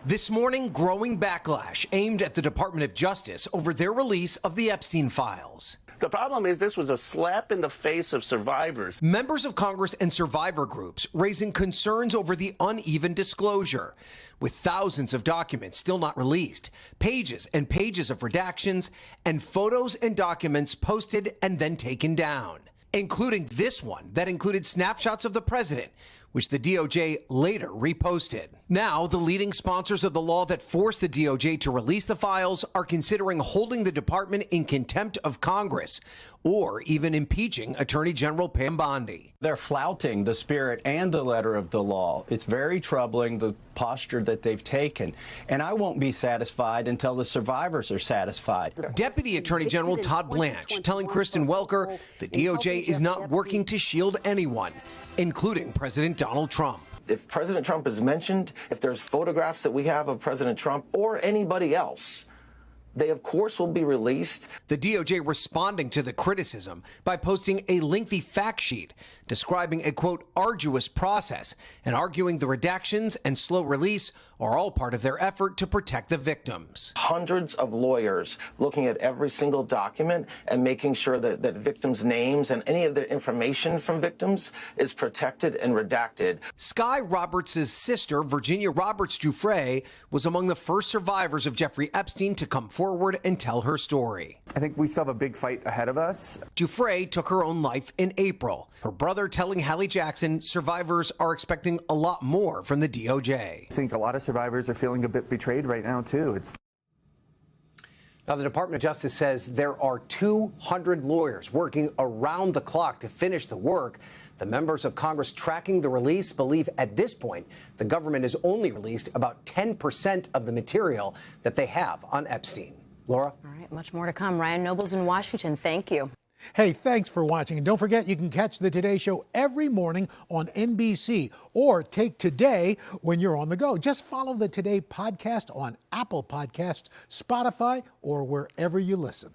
This morning, growing backlash aimed at the Department of Justice over their release of the Epstein files. The problem is this was a slap in the face of survivors. Members of Congress and survivor groups raising concerns over the uneven disclosure, with thousands of documents still not released, pages and pages of redactions, and photos and documents posted and then taken down, including this one that included snapshots of the president, which the DOJ later reposted. Now, the leading sponsors of the law that forced the DOJ to release the files are considering holding the department in contempt of Congress or even impeaching Attorney General Pam Bondi. They're flouting the spirit and the letter of the law. It's very troubling, the posture that they've taken. And I won't be satisfied until the survivors are satisfied. Deputy Attorney General Todd Blanche telling Kristen Welker the DOJ is not working to shield anyone, including President Donald Trump. If President Trump is mentioned, if there's photographs that we have of President Trump or anybody else, they, of course, will be released. The DOJ responding to the criticism by posting a lengthy fact sheet describing a, quote, arduous process and arguing the redactions and slow release are all part of their effort to protect the victims. Hundreds of lawyers looking at every single document and making sure that victims' names and any of the information from victims is protected and redacted. Sky Roberts' sister, Virginia Roberts Giuffre, was among the first survivors of Jeffrey Epstein to come forward and tell her story. I think we still have a big fight ahead of us. Giuffre took her own life in April. Her brother telling Hallie Jackson survivors are expecting a lot more from the DOJ. I think a lot of survivors are feeling a bit betrayed right now, too. Now, the Department of Justice says there are 200 lawyers working around the clock to finish the work. The members of Congress tracking the release believe at this point the government has only released about 10% of the material that they have on Epstein. Laura? All right, much more to come. Ryan Nobles in Washington, thank you. Hey, thanks for watching. And don't forget, you can catch the Today Show every morning on NBC or take Today when you're on the go. Just follow the Today podcast on Apple Podcasts, Spotify, or wherever you listen.